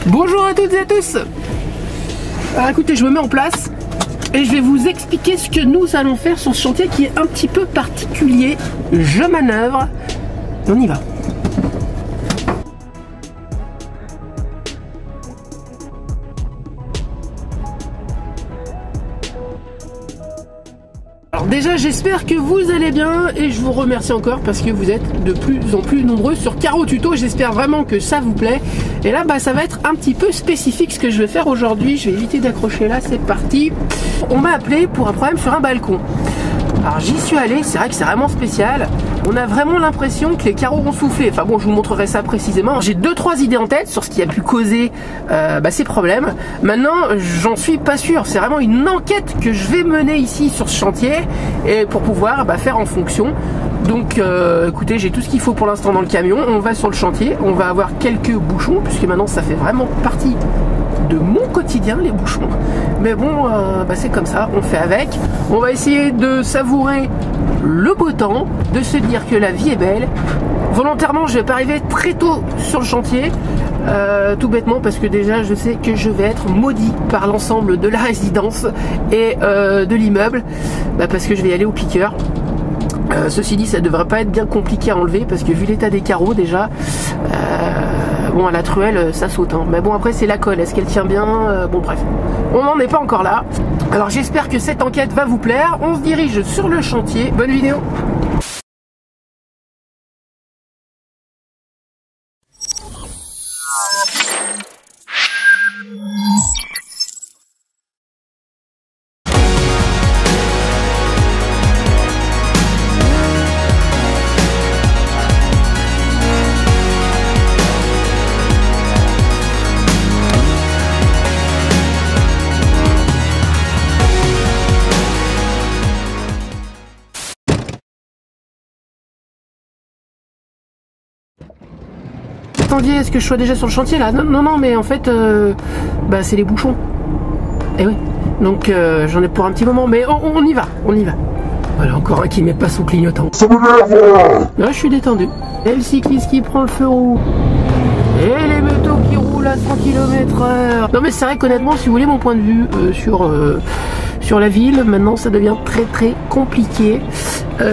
Bonjour à toutes et à tous. Alors écoutez, je me mets en place et je vais vous expliquer ce que nous allons faire sur ce chantier qui est un petit peu particulier. Je manœuvre, on y va. Alors déjà, j'espère que vous allez bien et je vous remercie encore parce que vous êtes de plus en plus nombreux sur Caro Tuto. J'espère vraiment que ça vous plaît. Et là, ça va être un petit peu spécifique ce que je vais faire aujourd'hui. Je vais éviter d'accrocher là, c'est parti. On m'a appelé pour un problème sur un balcon. Alors j'y suis allé, c'est vrai que c'est vraiment spécial. On a vraiment l'impression que les carreaux ont soufflé. Enfin bon, je vous montrerai ça précisément. J'ai 2-3 idées en tête sur ce qui a pu causer ces problèmes. Maintenant, j'en suis pas sûr. C'est vraiment une enquête que je vais mener ici sur ce chantier et pour pouvoir faire en fonction. Donc écoutez, j'ai tout ce qu'il faut pour l'instant dans le camion. On va sur le chantier, on va avoir quelques bouchons puisque maintenant ça fait vraiment partie de mon quotidien, les bouchons. Mais bon, c'est comme ça, on fait avec. On va essayer de savourer le beau temps, de se dire que la vie est belle. Volontairement, je vais pas arriver très tôt sur le chantier, tout bêtement parce que déjà je sais que je vais être maudit par l'ensemble de la résidence et de l'immeuble, parce que je vais y aller au piqueur. Ceci dit, ça devrait pas être bien compliqué à enlever parce que vu l'état des carreaux déjà, à la truelle ça saute, hein. Mais bon, après c'est la colle, est-ce qu'elle tient bien, bon bref, on n'en est pas encore là. Alors j'espère que cette enquête va vous plaire. On se dirige sur le chantier, bonne vidéo. Attendiez, est-ce que je sois déjà sur le chantier là? Non, mais en fait, c'est les bouchons. Eh oui, donc j'en ai pour un petit moment, mais on y va. Voilà, encore un qui met pas son clignotant. Ça m'énerve! Là, je suis détendu. Et le cycliste qui prend le feu rouge. Et les motos qui roulent à 100 km/h. Non mais c'est vrai qu'honnêtement, si vous voulez mon point de vue sur la ville, maintenant ça devient très très compliqué.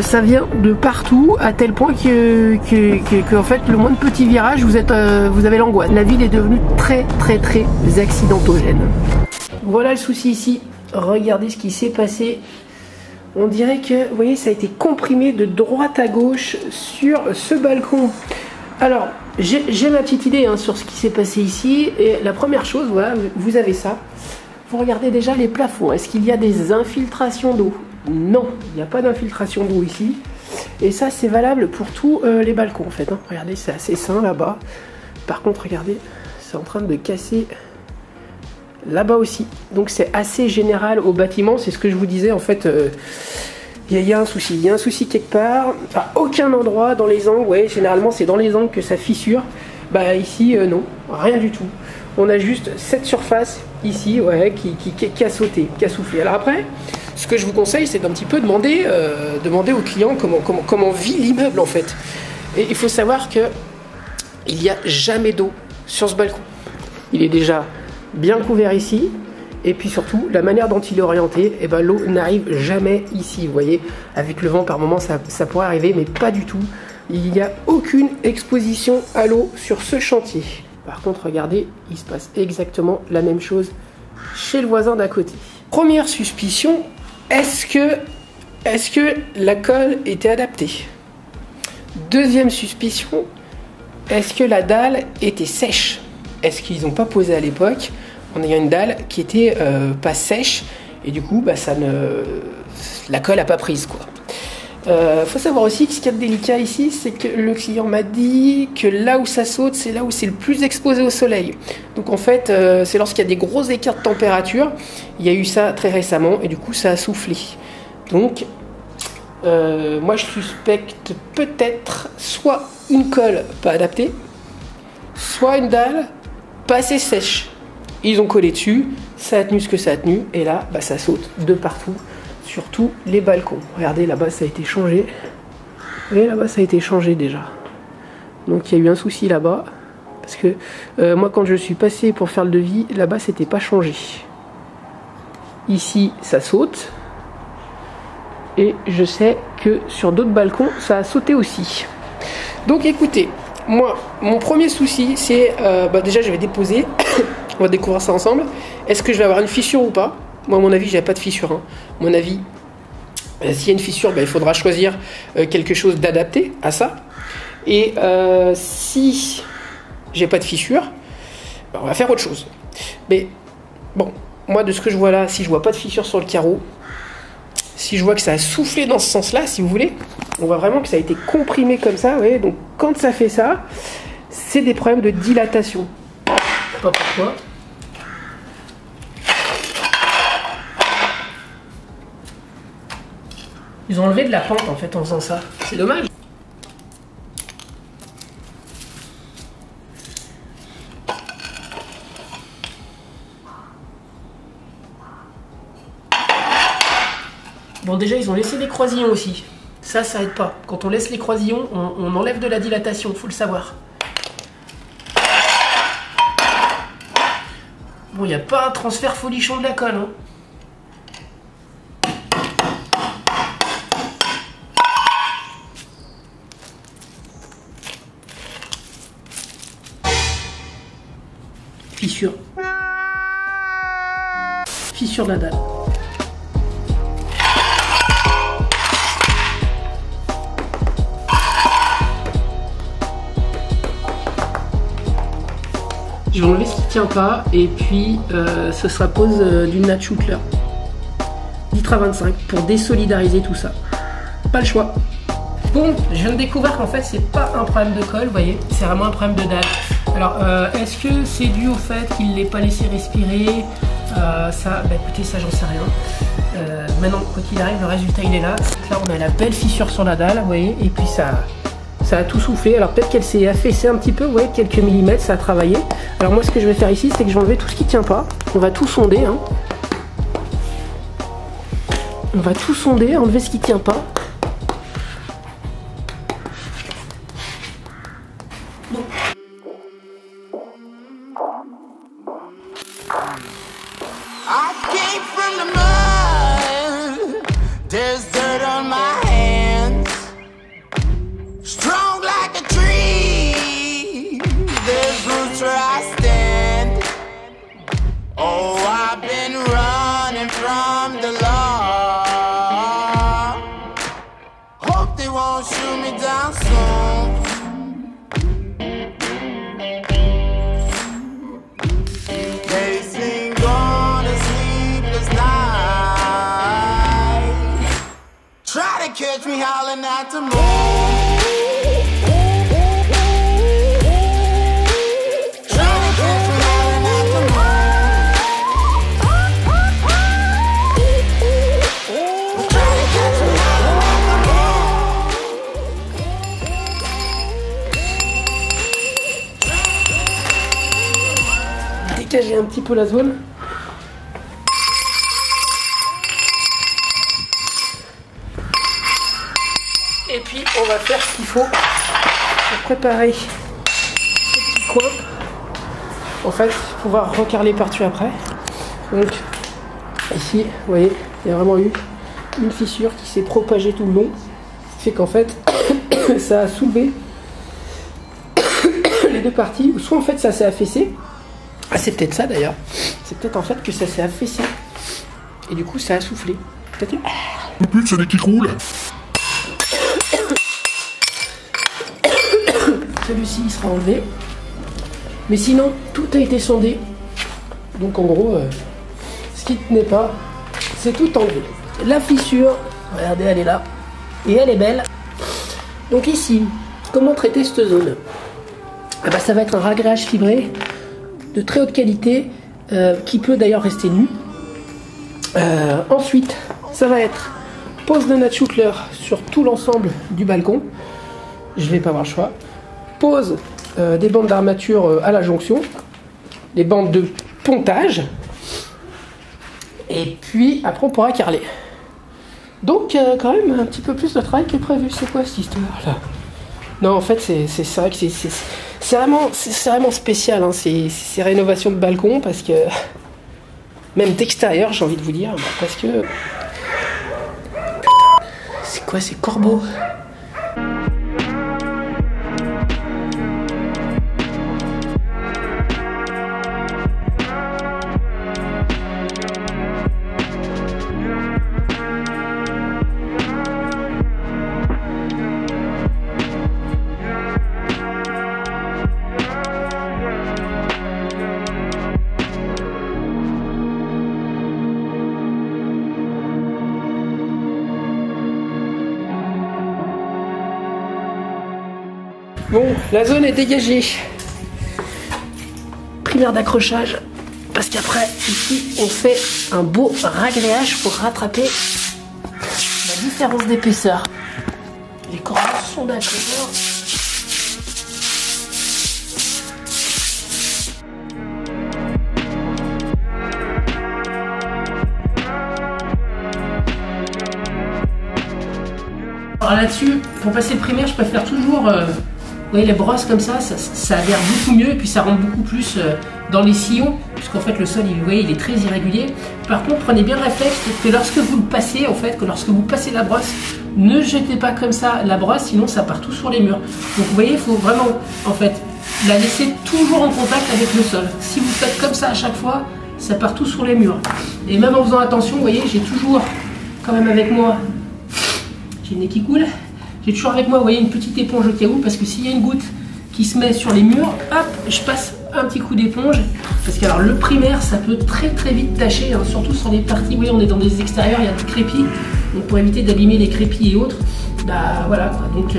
Ça vient de partout à tel point que en fait le moins de petits virages vous avez l'angoisse. La ville est devenue très très très accidentogène. Voilà le souci ici. Regardez ce qui s'est passé. On dirait que, vous voyez, ça a été comprimé de droite à gauche sur ce balcon. Alors, j'ai ma petite idée sur ce qui s'est passé ici. Et la première chose, voilà, vous avez ça. Vous regardez déjà les plafonds. Est-ce qu'il y a des infiltrations d'eau? Non, il n'y a pas d'infiltration d'eau ici. Et ça, c'est valable pour tous les balcons, en fait. Regardez, c'est assez sain là-bas. Par contre, regardez, c'est en train de casser là-bas aussi. Donc, c'est assez général au bâtiment. C'est ce que je vous disais, en fait. Il y a un souci. Il y a un souci quelque part. Enfin, aucun endroit dans les angles. Ouais, généralement, c'est dans les angles que ça fissure. Ici, non, rien du tout. On a juste cette surface ici, ouais, qui a sauté, qui a soufflé. Alors après, ce que je vous conseille, c'est d'un petit peu demander au client comment vit l'immeuble en fait. Et il faut savoir que il n'y a jamais d'eau sur ce balcon. Il est déjà bien couvert ici. Et puis surtout, la manière dont il est orienté, l'eau n'arrive jamais ici. Vous voyez, avec le vent, par moment, ça pourrait arriver, mais pas du tout. Il n'y a aucune exposition à l'eau sur ce chantier. Par contre, regardez, il se passe exactement la même chose chez le voisin d'à côté. Première suspicion, est-ce que la colle était adaptée? Deuxième suspicion, est-ce que la dalle était sèche? Est-ce qu'ils n'ont pas posé à l'époque en ayant une dalle qui était pas sèche et du coup la colle n'a pas prise quoi. Faut savoir aussi que ce qu'il y a de délicat ici, c'est que le client m'a dit que là où ça saute, c'est là où c'est le plus exposé au soleil. Donc en fait, c'est lorsqu'il y a des gros écarts de température. Il y a eu ça très récemment et du coup ça a soufflé. Donc moi je suspecte peut-être soit une colle pas adaptée, soit une dalle pas assez sèche. Ils ont collé dessus, ça a tenu ce que ça a tenu et là ça saute de partout. Sur tous les balcons. Regardez, là-bas ça a été changé. Et là-bas ça a été changé déjà. Donc il y a eu un souci là-bas. Parce que moi, quand je suis passé pour faire le devis, là-bas, c'était pas changé. Ici, ça saute. Et je sais que sur d'autres balcons, ça a sauté aussi. Donc écoutez, moi, mon premier souci, c'est... déjà, je vais déposer. On va découvrir ça ensemble. Est-ce que je vais avoir une fissure ou pas? Moi, à mon avis, j'avais pas de fissure. Hein. À mon avis, s'il y a une fissure, il faudra choisir quelque chose d'adapté à ça. Et si j'ai pas de fissure, on va faire autre chose. Mais bon, moi, de ce que je vois là, si je vois pas de fissure sur le carreau, si je vois que ça a soufflé dans ce sens-là, si vous voulez, on voit vraiment que ça a été comprimé comme ça. Vous voyez, donc quand ça fait ça, c'est des problèmes de dilatation. Je sais pas pourquoi. Ils ont enlevé de la pente en fait en faisant ça. C'est dommage. Bon, déjà ils ont laissé des croisillons aussi. Ça aide pas. Quand on laisse les croisillons, on enlève de la dilatation, faut le savoir. Bon, il n'y a pas un transfert folichon de la colle. Hein. Fissure. Fissure de la dalle. Je vais enlever ce qui ne tient pas et puis ce sera pose du Nat-Schuttler. Litre à 25 pour désolidariser tout ça. Pas le choix. Bon, je viens de découvrir qu'en fait c'est pas un problème de colle, vous voyez, c'est vraiment un problème de dalle. Alors est-ce que c'est dû au fait qu'il ne l'ait pas laissé respirer écoutez, ça j'en sais rien. Maintenant, quoi qu'il arrive, le résultat il est là. Là on a la belle fissure sur la dalle, vous voyez, et puis ça a tout soufflé. Alors peut-être qu'elle s'est affaissée un petit peu, vous voyez, quelques millimètres, ça a travaillé. Alors moi ce que je vais faire ici, c'est que je vais enlever tout ce qui tient pas. On va tout sonder, hein. On va tout sonder, enlever ce qui tient pas. Bon. I came from the mud. There's dirt on my hands. Strong like a tree. There's roots where I stand. Oh, I've been running from the law. Hope they won't shoot me down soon. They sing on a sleepless night. Try to catch me howling at the moon. Dégager un petit peu la zone. Et puis on va faire ce qu'il faut pour préparer ce petit coin. En fait, pouvoir recarler partout après. Donc ici, vous voyez, il y a vraiment eu une fissure qui s'est propagée tout le long. Ce qui fait qu'en fait, ça a soulevé les deux parties. Ou soit en fait ça s'est affaissé. Ah, c'est peut-être ça d'ailleurs. C'est peut-être en fait que ça s'est affaissé. Et du coup, ça a soufflé. Peut-être. Le but, c'est qui roule. Celui-ci, il sera enlevé. Mais sinon, tout a été sondé. Donc en gros, ce qui ne tenait pas, c'est tout enlevé. La fissure, regardez, elle est là. Et elle est belle. Donc ici, comment traiter cette zone? Ça va être un ragréage fibré de très haute qualité, qui peut d'ailleurs rester nu. Ensuite, ça va être pose de Nat-Schuttler sur tout l'ensemble du balcon. Je vais pas avoir le choix. Pose des bandes d'armature à la jonction, des bandes de pontage, et puis après on pourra carreler. Donc quand même un petit peu plus de travail que prévu. C'est quoi cette histoire là? Non, en fait c'est ça que C'est vraiment spécial, hein, ces rénovations de balcon, parce que même d'extérieur, j'ai envie de vous dire, parce que putain, c'est quoi ces corbeaux? Bon, la zone est dégagée. Primaire d'accrochage. Parce qu'après, ici, on fait un beau ragréage pour rattraper la différence d'épaisseur. Les corbeaux sont d'accord. Alors là-dessus, pour passer le primaire, je préfère toujours... Vous voyez, les brosses comme ça adhère beaucoup mieux et puis ça rentre beaucoup plus dans les sillons, puisqu'en fait le sol, vous voyez, il est très irrégulier. Par contre, prenez bien le réflexe que lorsque vous le passez, en fait, que lorsque vous passez la brosse, ne jetez pas comme ça la brosse, sinon ça part tout sur les murs. Donc vous voyez, il faut vraiment, en fait, la laisser toujours en contact avec le sol. Si vous faites comme ça à chaque fois, ça part tout sur les murs. Et même en faisant attention, vous voyez, j'ai toujours quand même avec moi, j'ai le nez qui coule. J'ai toujours avec moi, vous voyez, une petite éponge au cas où, parce que s'il y a une goutte qui se met sur les murs, hop, je passe un petit coup d'éponge. Parce que alors le primaire, ça peut très vite tacher, hein, surtout sur les parties, vous voyez, on est dans des extérieurs, il y a des crépis. Donc pour éviter d'abîmer les crépis et autres, bah voilà quoi. Donc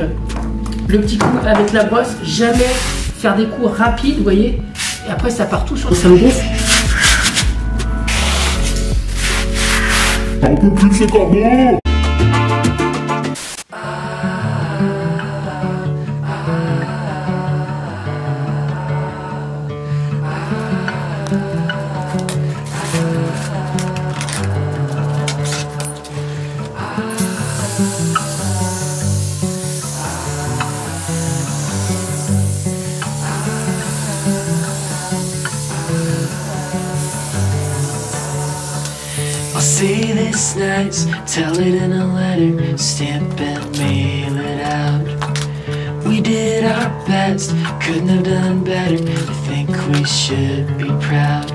le petit coup avec la brosse, jamais faire des coups rapides, vous voyez. Et après ça part tout sur le sol. T'en peux plus de ce corbeau! Say this nice, tell it in a letter, stamp and mail it out. We did our best, couldn't have done better. I think we should be proud,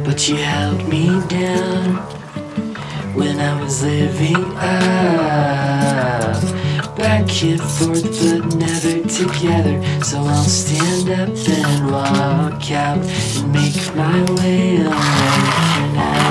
but you held me down when I was living up. Back and forth but never together, so I'll stand up and walk out and make my way away for now.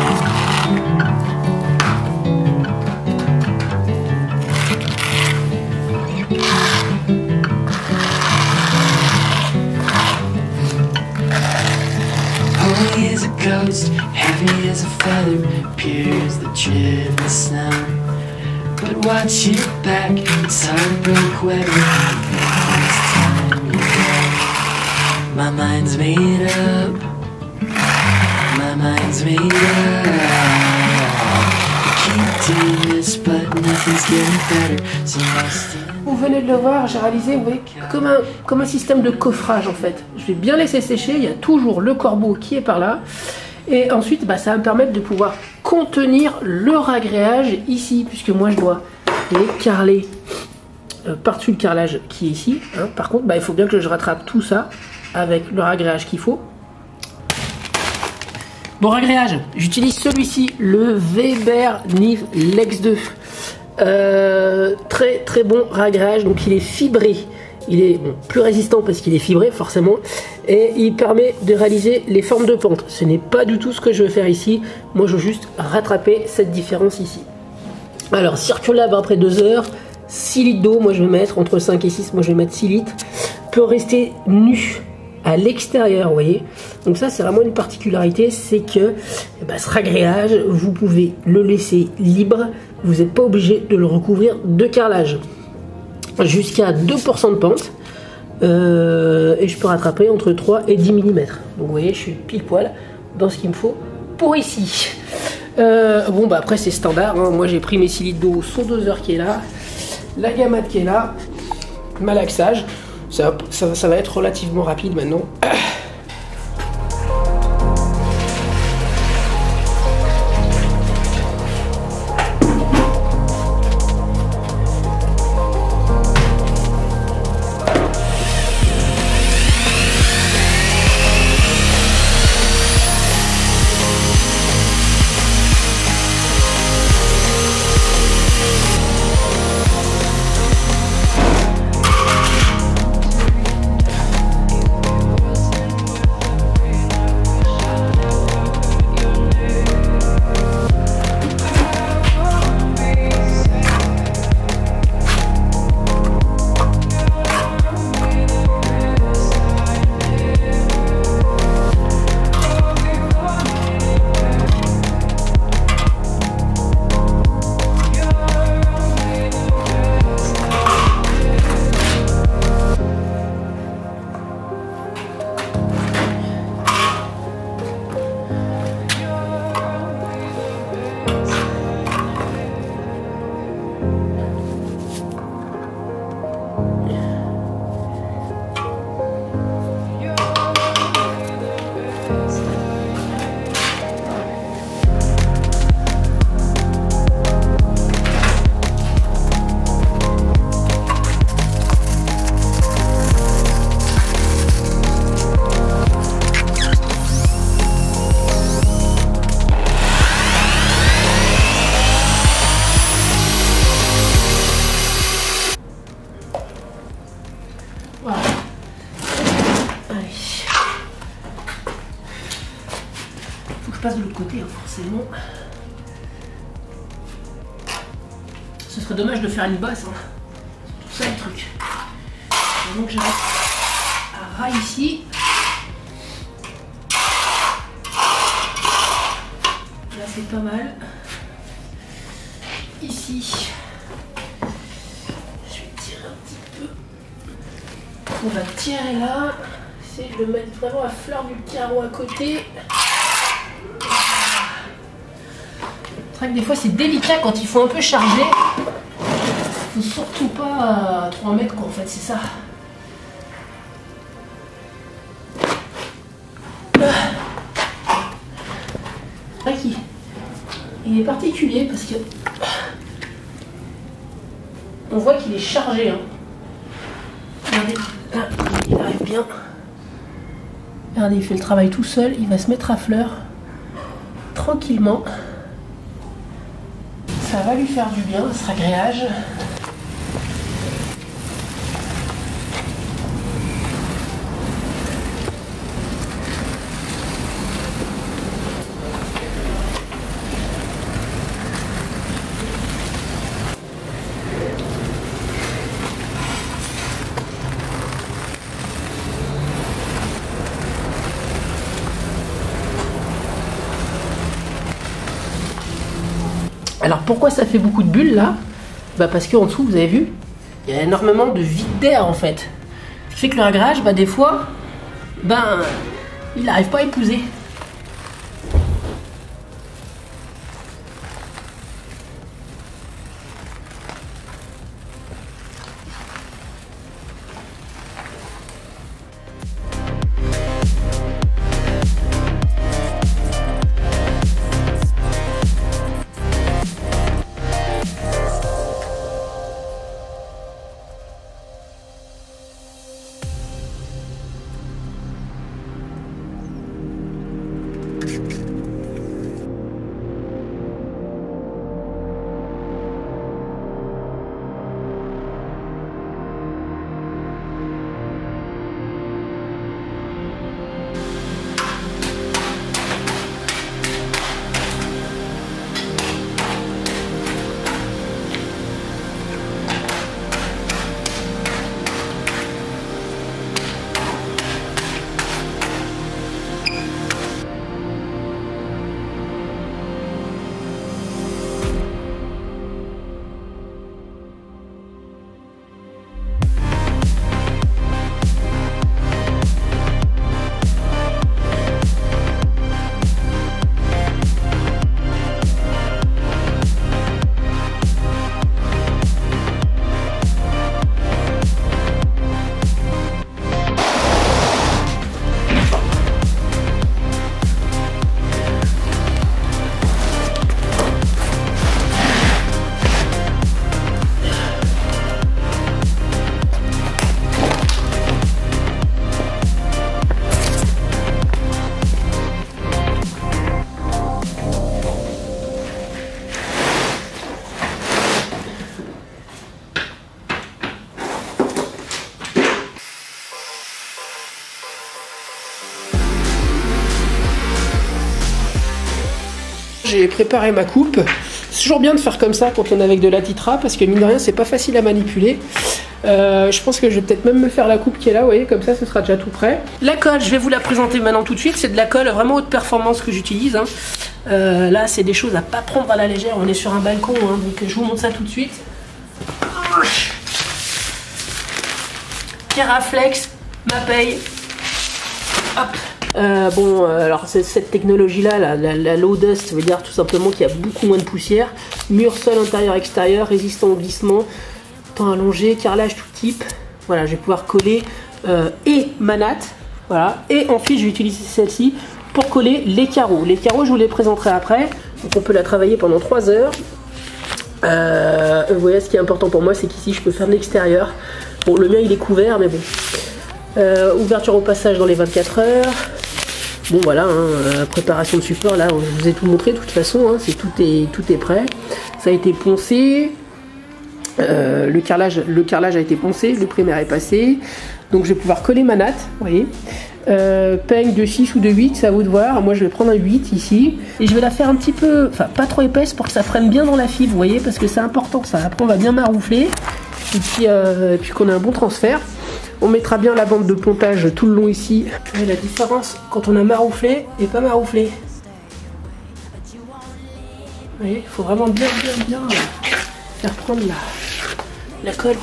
Holy as a ghost, heavy as a feather, pure as the driven snow. But watch your back, it's heartbreak weather. It's time to go. My mind's made up. My mind's made up. I keep doing this, but nothing's getting better. So I'll stand. Vous venez de le voir, j'ai réalisé, vous voyez, comme un système de coffrage en fait. Je vais bien laisser sécher, il y a toujours le corbeau qui est par là. Et ensuite, bah, ça va me permettre de pouvoir contenir le ragréage ici, puisque moi je dois les carreler par-dessus le carrelage qui est ici. Hein. Par contre, bah, il faut bien que je rattrape tout ça avec le ragréage qu'il faut. Bon ragréage, j'utilise celui-ci, le Weber Nive Lex 2. Très bon ragréage, donc il est fibré, il est plus résistant parce qu'il est fibré forcément, et il permet de réaliser les formes de pente. Ce n'est pas du tout ce que je veux faire ici, moi je veux juste rattraper cette différence ici. Alors circulable après 2 heures, 6 litres d'eau, moi je vais mettre entre 5 et 6, moi je vais mettre 6 litres, peut rester nu à l'extérieur, vous voyez. Donc ça c'est vraiment une particularité, c'est que ce ragréage, vous pouvez le laisser libre, vous n'êtes pas obligé de le recouvrir de carrelage. Jusqu'à 2% de pente, et je peux rattraper entre 3 et 10 mm. Donc vous voyez, je suis pile poil dans ce qu'il me faut pour ici. Bon bah après c'est standard, hein. Moi j'ai pris mes 6 litres d'eau, son doseur qui est là, la gammade qui est là, malaxage. Ça va être relativement rapide maintenant. Voilà. Allez. Faut que je passe de l'autre côté, hein, forcément. Ce serait dommage de faire une bosse. Hein. C'est tout ça le truc. Et donc j'arrête à ras ici. Là c'est pas mal. Ici. Je vais tirer un petit peu. On va tirer là. Essayer de le mettre vraiment à fleur du carreau à côté. C'est vrai que des fois c'est délicat quand il faut un peu charger. Faut surtout pas 3 mètres quoi en fait, c'est ça. C'est vrai qu'il est particulier parce que on voit qu'il est chargé. Hein. Regardez, là, il arrive bien. Regardez, il fait le travail tout seul, il va se mettre à fleur tranquillement. Ça va lui faire du bien, ce ragréage. Alors pourquoi ça fait beaucoup de bulles là? Bah parce qu'en dessous, vous avez vu, il y a énormément de vide d'air en fait. Ce qui fait que le ragréage, bah des fois, ben, il n'arrive pas à épouser. J'ai préparé ma coupe. C'est toujours bien de faire comme ça quand on est avec de la titra parce que mine de rien c'est pas facile à manipuler. Je pense que je vais peut-être même me faire la coupe qui est là, vous voyez, comme ça ce sera déjà tout prêt. La colle, je vais vous la présenter maintenant tout de suite. C'est de la colle vraiment haute performance que j'utilise. Hein. Là c'est des choses à pas prendre à la légère. On est sur un balcon, hein, donc je vous montre ça tout de suite. Keraflex, Mapei. Hop. Alors cette technologie-là, la low dust, ça veut dire tout simplement qu'il y a beaucoup moins de poussière. Mur sol intérieur-extérieur, résistant au glissement, temps allongé, carrelage tout type. Voilà, je vais pouvoir coller et ma natte. Voilà. Et ensuite, je vais utiliser celle-ci pour coller les carreaux. Les carreaux, je vous les présenterai après. Donc on peut la travailler pendant 3 heures. Vous voyez, ce qui est important pour moi, c'est qu'ici, je peux faire de l'extérieur. Bon, le mien, il est couvert, mais bon. Ouverture au passage dans les 24 heures. Bon voilà, hein, préparation de support, là je vous ai tout montré de toute façon, hein, tout est prêt. Ça a été poncé, le carrelage a été poncé, le primaire est passé. Donc je vais pouvoir coller ma natte, vous voyez. Peigne de 6 ou de 8, c'est à vous de voir. Moi je vais prendre un 8 ici. Et je vais la faire un petit peu, enfin pas trop épaisse pour que ça prenne bien dans la fibre, vous voyez, parce que c'est important ça. Après on va bien maroufler. Et puis qu'on ait un bon transfert. On mettra bien la bande de pontage tout le long ici. Et la différence quand on a marouflé et pas marouflé. Vous voyez, il faut vraiment bien faire prendre la colle.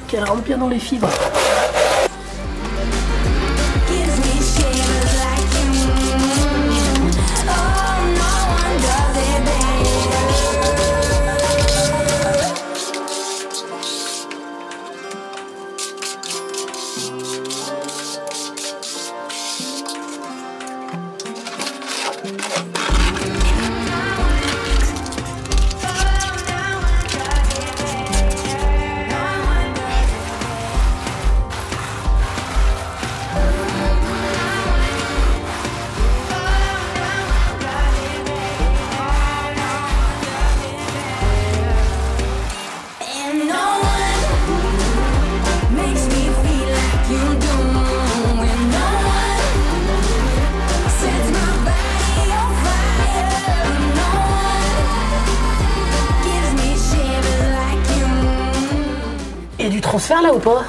Qu'elle rentre bien dans les fibres. Et du transfert là ou pas?